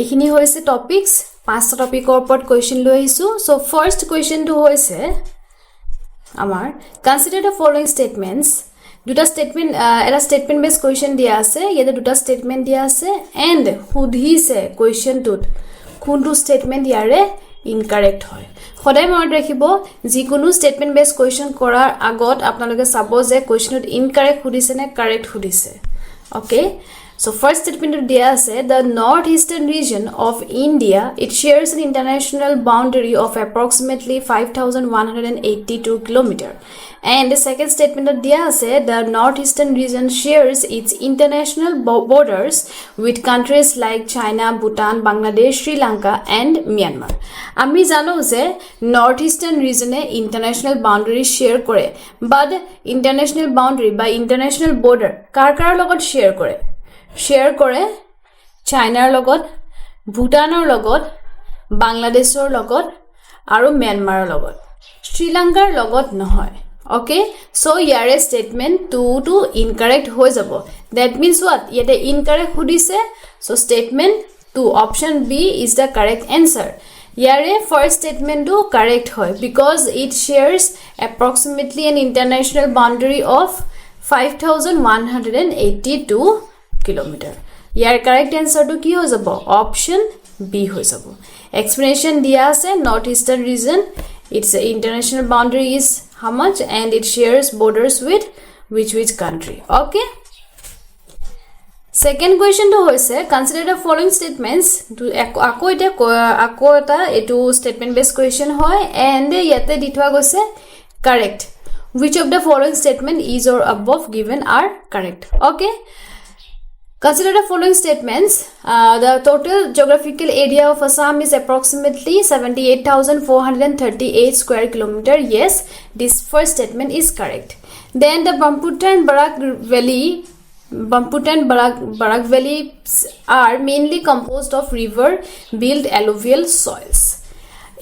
এইখিনি হৈছে টপিকস 5টা টপিকৰ ওপৰত কোৱেশ্চন লৈ আহিছো সো ফাৰ্স্ট কোৱেশ্চনটো হৈছে আমাৰ কনসিডাৰ দ্য ফলোইং স্টেটমেন্টস দুটা স্টেটমেন্ট এটা স্টেটমেন্ট বেস কোৱেশ্চন দিয়া আছে ইয়াতে দুটা স্টেটমেন্ট দিয়া আছে এন্ড সুধিছে কোৱেশ্চনটোত কোনটো স্টেটমেন্ট ইয়াৰে ইনকাৰেক্ট হয় সদায় মনত ৰাখিব যিকোনো স্টেটমেন্ট বেস কোৱেশ্চন কৰাৰ আগত আপোনালোকে চাব যে কোৱেশ্চনত ইনকাৰেক্ট সুধিছে নে কাৰেক্ট সুধিছে okay So first statement of dia say the northeastern region of India it shares an international boundary of approximately 5182 km and the second statement of dia say the northeastern region shares its international borders with countries like China, Bhutan, Bangladesh, Sri Lanka and Myanmar ami jano je northeastern region e international boundary share kore but international boundary by international border kar logot share kore share কৰে চাইনাৰ লগত ভুটানৰ লগত বাংলাদেশৰ লগত আৰু म्यांमाৰৰ লগত শ্ৰীলংকাৰ লগত নহয় ওকে সো ইয়াৰে স্টেটমেন্ট 2 টু ইনকাৰেক্ট হৈ যাব দ্যাট মিন্স হোৱাট ইয়াতে ইনকাৰেক্ট সুধিছে so statement 2 option B is the correct answer ইয়াৰে ফাৰ্স্ট স্টেটমেন্টটো কাৰেক্ট হয় because it shares approximately an international boundary of 5182 kilometer यार करेक्ट आंसर तो की हो जाबो ऑप्शन बी हो जाबो एक्सप्लेनेशन दिया আছে north eastern region its international boundary is how much and it shares borders with which country okay second question to hoise consider the following statements ako eta etu statement based question hoy and yate ditwa goise correct which of the following statement is or above given are correct okay Consider the following statements. The total geographical area of Assam is approximately 78,438 square kilometer. Yes, this first statement is correct. Then the Brahmaputra and Barak valleys are mainly composed of river-built alluvial soils.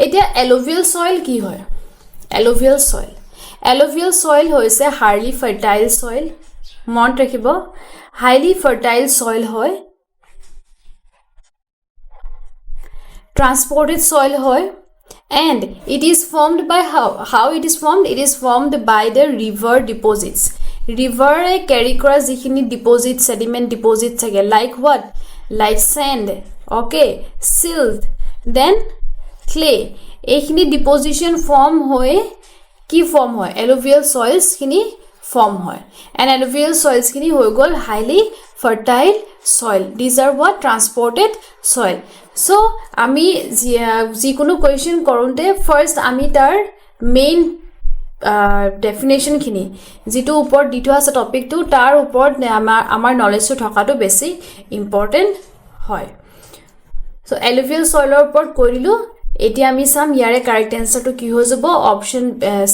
Etia alluvial soil ki hoy? Alluvial soil. Alluvial soil hoise highly fertile soil. Mont rakhibo. Highly fertile soil hoy transported soil hoy and it is formed by how it is formed by the river deposits river carry kora jikhini deposit sediment deposits again like what like sand okay silt then clay ekhini deposition form hoy ki form hoy alluvial soils khini form hoy and alluvial soils kini hoy gol highly fertile soil these are what transported soil so ami jikono question korunte first ami tar main definition kini jitu upor ditu ase topic tu tar upor amar knowledge to thaka to besi important hoy so alluvial soil upor korilu এতিয়া আমি সাম ইয়াৰে correct answer তো কি হৈ যাব option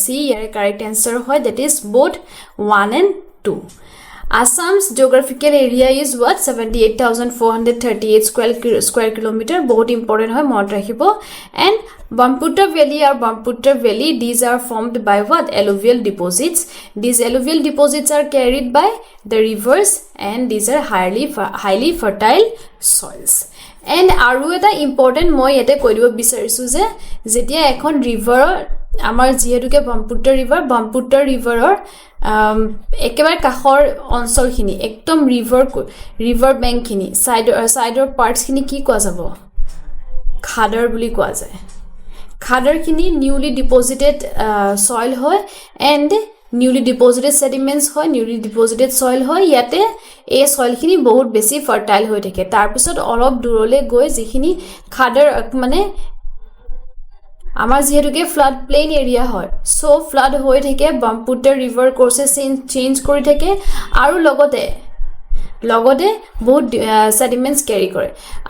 সি ইয়াৰে correct answer হয় that is both 1 and 2 Assam's geographical area is what 78,438 square kilometer बहुत important হয় মনত ৰাখিব and Brahmaputra valley these are formed by what alluvial deposits these alluvial deposits are carried by the rivers and these are highly fertile soils and aru eta important moi ete koribo bisarisu je jetia ekhon river amar jehetuke Brahmaputra river or ekebar kakhor অঞ্চল khini ekdom river bank khini side parts khini ki koa jabo khadar buli koa jay khadar khini newly deposited soil hoy and newly deposited sediments hoy newly deposited soil hoy yate এই soil khini bahut besi fertile hoy thake tar pisot olop durole goi jikhini khadar mane amar jehetuke flood plain area hoy so flood hoy thake Brahmaputra river courses change kori thake aru logote bahut sediments carry kore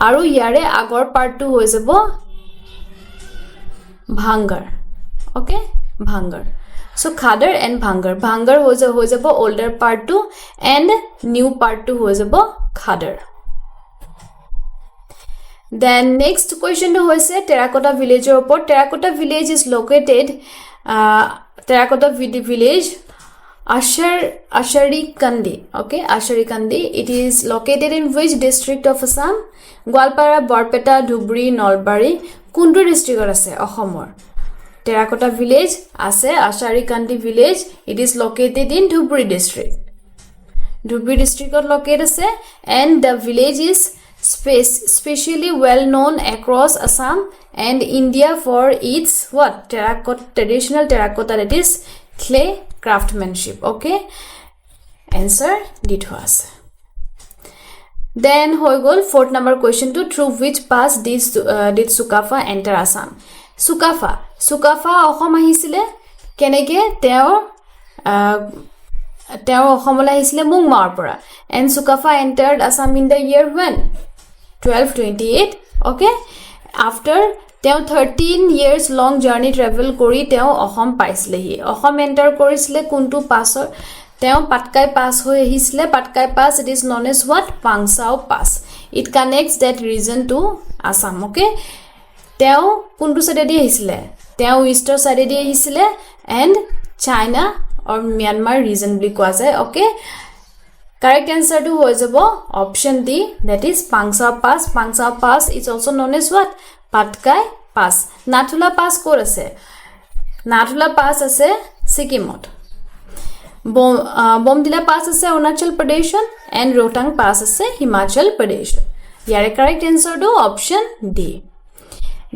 aru yare agor part tu hoy jabo bhangar okay bhangar so khadar and bhangar ho jabo older part to and new part to ho jabo khadar then next question to hoise terracotta village or terracotta village is located terracotta village Asharikandi. Okay, Asharikandi. It is located in which district of Assam? Gwalpara, Borpeta, Dhubri, Nalbari. Kundu district ase Ahomor. Terracotta village ase Asharikandi village. It is located in Dhubri district. Dhubri district located ase, and the village is specially well known across Assam and India for its what? Traditional terracotta, that is clay craftsmanship. Okay, answer D to us. Then hoigol fourth number question to through which pass did Sukafa enter Assam? Sukafa Assam আহিছিলে কেনেকে তেওঁ অসমলৈ আহিছিলে মুংমাৰ পৰা, and Sukafa entered Assam in the year when 1228. Okay, after তেওঁ 13 years long journey travel কৰি তেওঁ Assam পাইছিলেহি. Assam enter কৰিছিলে কোনটো পাছৰ? তেওঁ পাটকাই পাছ হৈ আহিছিলে. পাটকাই পাছ, it is known as what? Pangsao Pass. It connects that region to Assam. Okay, তেওঁ কোনটো সাইডে দি আহিছিলে? তেওঁ ইষ্টৰ সাইডে দি আহিছিলে, and China or Myanmar region বুলি কোৱা যায়. Okay, correct answer to হৈ যাব option D, that is Pangsao Pass. Pangsao Pass is also known as what? Patkai Pass. Nathula Pass ক'ত আছে? Nathula Pass আছে Sikimot. Bomdila Pass আছে Arunachal Pradesh, and Rohtang Pass আছে Himachal Pradesh. Here correct answer to option D.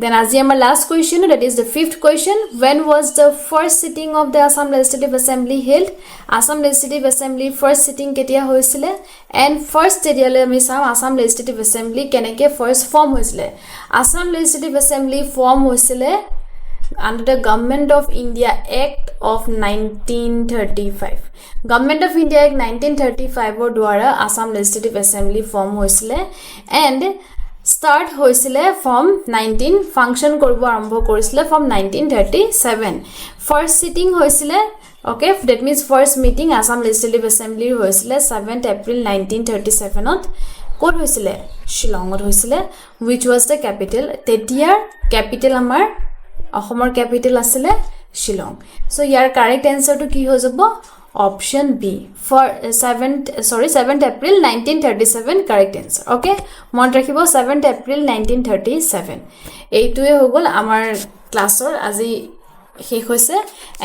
Then as our last question, that is the fifth question. When was the first sitting of the Assam Legislative Assembly held? Assam Legislative Assembly first sitting ketia hoisile, and first stadiale ami sam Assam Legislative Assembly keneke first form hoisile. Assam Legislative Assembly form hoisile under the Government of India Act of 1935. Government of India Act 1935 or dwara Assam Legislative Assembly form hoisile, and start hoisile from function koribo arambho korisile from 1937. First sitting hoisile, okay, that means first meeting Assam Legislative Assembly hoisile 7th April 1937 ot kod hoisile? Shillongot hoisile, which was the capital. Tetiar capital amar Ahomor capital asile Shillong. So here correct answer to ki ho jabo? Option B for 7th April 1937 correct answer. Okay, mon rakhibo 7th April 1937. Eitue hogol amar classor azi শেষ হৈছে,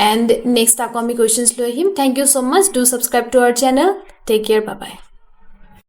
and next আকৌ আমি questions লৈ আহিম. Thank you so much. Do subscribe to our channel. Take care. Bye bye.